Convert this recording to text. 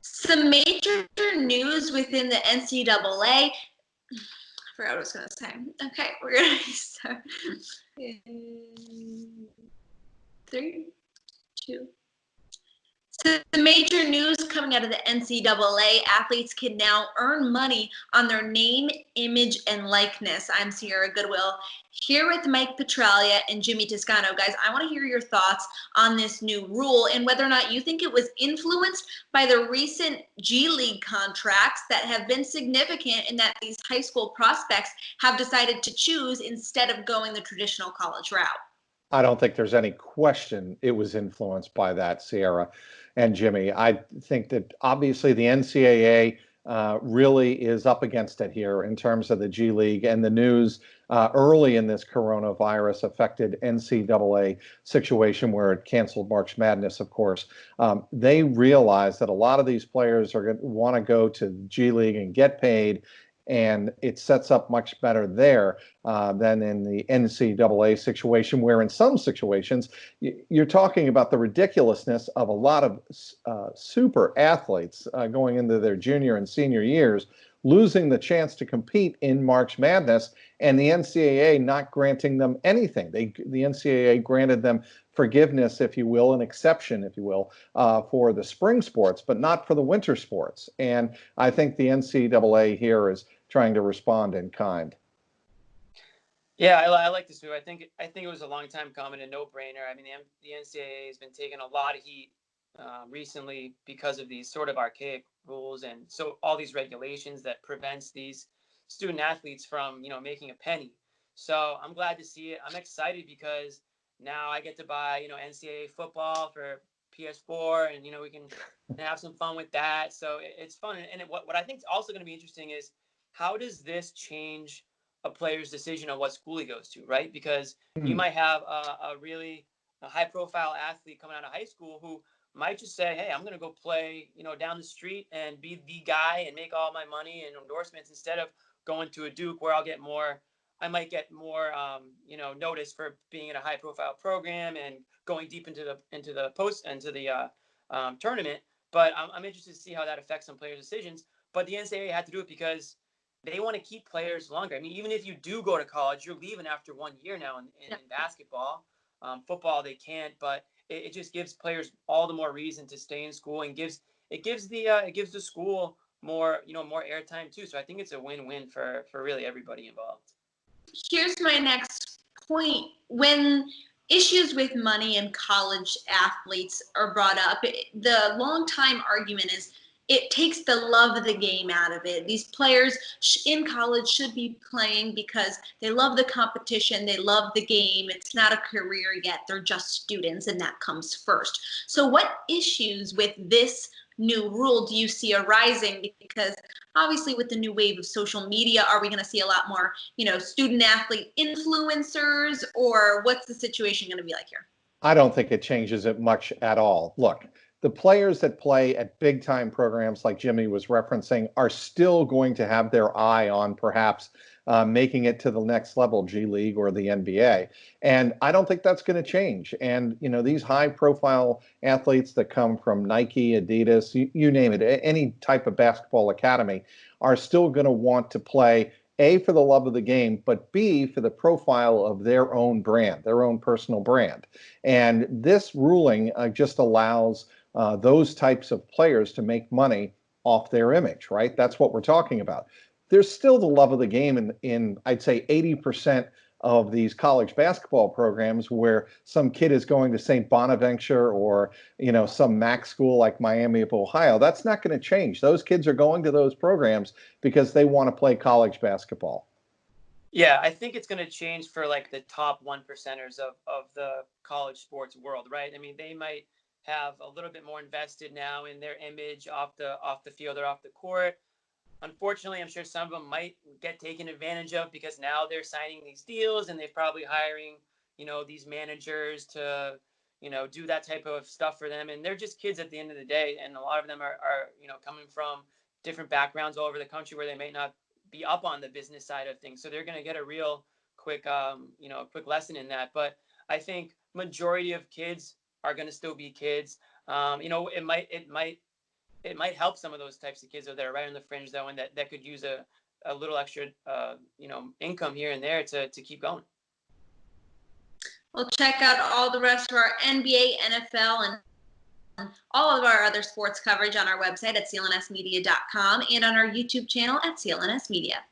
Some major news within the NCAA. I forgot what I was going to say. Okay, we're going to start. 3, 2. So the major news coming out of the NCAA, athletes can now earn money on their name, image, and likeness. I'm Sierra Goodwill here with Mike Petraglia and Jimmy Toscano. Guys, I want to hear your thoughts on this new rule and whether or not you think it was influenced by the recent G League contracts that have been significant in that these high school prospects have decided to choose instead of going the traditional college route. I don't think there's any question it was influenced by that, Sierra and Jimmy. I think that obviously the NCAA really is up against it here in terms of the G League, and the news early in this coronavirus affected NCAA situation where it canceled March Madness, of course. They realized that a lot of these players are going to want to go to G League and get paid, and it sets up much better there than in the NCAA situation, where in some situations you're talking about the ridiculousness of a lot of super athletes going into their junior and senior years, losing the chance to compete in March Madness, and the NCAA not granting them anything. The NCAA granted them forgiveness, if you will, an exception, if you will, for the spring sports, but not for the winter sports. And I think the NCAA here is trying to respond in kind. Yeah, I like this move. I think it was a long time coming, a no-brainer. I mean, the NCAA has been taking a lot of heat recently because of these sort of archaic rules and so all these regulations that prevents these student athletes from making a penny. So I'm glad to see it. I'm excited because now I get to buy NCAA football for PS4, and we can have some fun with that. So it's fun. And what I think is also going to be interesting is how does this change a player's decision on what school he goes to, right? Because you might have a really high-profile athlete coming out of high school who might just say, hey, I'm going to go play, down the street and be the guy and make all my money and endorsements instead of going to a Duke where I might get more, notice for being in a high-profile program and going deep into the tournament. But I'm interested to see how that affects some players' decisions. But the NCAA had to do it because they want to keep players longer. I mean, even if you do go to college, you're leaving after 1 year now in basketball. Football, they can't, but it just gives players all the more reason to stay in school, and gives the school more more airtime too. So I think it's a win-win for really everybody involved. Here's my next point. When issues with money and college athletes are brought up, the long-time argument is it takes the love of the game out of it. These players in college should be playing because they love the competition, they love the game. It's not a career yet, they're just students, and that comes first. So what issues with this new rule do you see arising? Because obviously with the new wave of social media, are we going to see a lot more, student athlete influencers, or what's the situation going to be like here? I don't think it changes it much at all. Look, the players that play at big time programs like Jimmy was referencing are still going to have their eye on perhaps making it to the next level, G League or the NBA. And I don't think that's going to change. And, these high profile athletes that come from Nike, Adidas, you name it, any type of basketball academy, are still going to want to play, A, for the love of the game, but B, for the profile of their own brand, their own personal brand. And this ruling just allows those types of players to make money off their image, right? That's what we're talking about. There's still the love of the game in I'd say 80% of these college basketball programs, where some kid is going to St. Bonaventure or some MAC school like Miami of Ohio. That's not going to change. Those kids are going to those programs because they want to play college basketball. Yeah, I think it's going to change for like the top 1%ers of the college sports world, right? I mean, they might have a little bit more invested now in their image off the field or off the court. Unfortunately, I'm sure some of them might get taken advantage of because now they're signing these deals and they're probably hiring, these managers to, do that type of stuff for them. And they're just kids at the end of the day. And a lot of them are coming from different backgrounds all over the country where they may not be up on the business side of things. So they're going to get a real quick lesson in that. But I think majority of kids are going to still be kids. It might it might help some of those types of kids that are right on the fringe, though, and that could use a little extra, income here and there to keep going. We'll check out all the rest of our NBA, NFL, and all of our other sports coverage on our website at clnsmedia.com and on our YouTube channel at CLNS Media.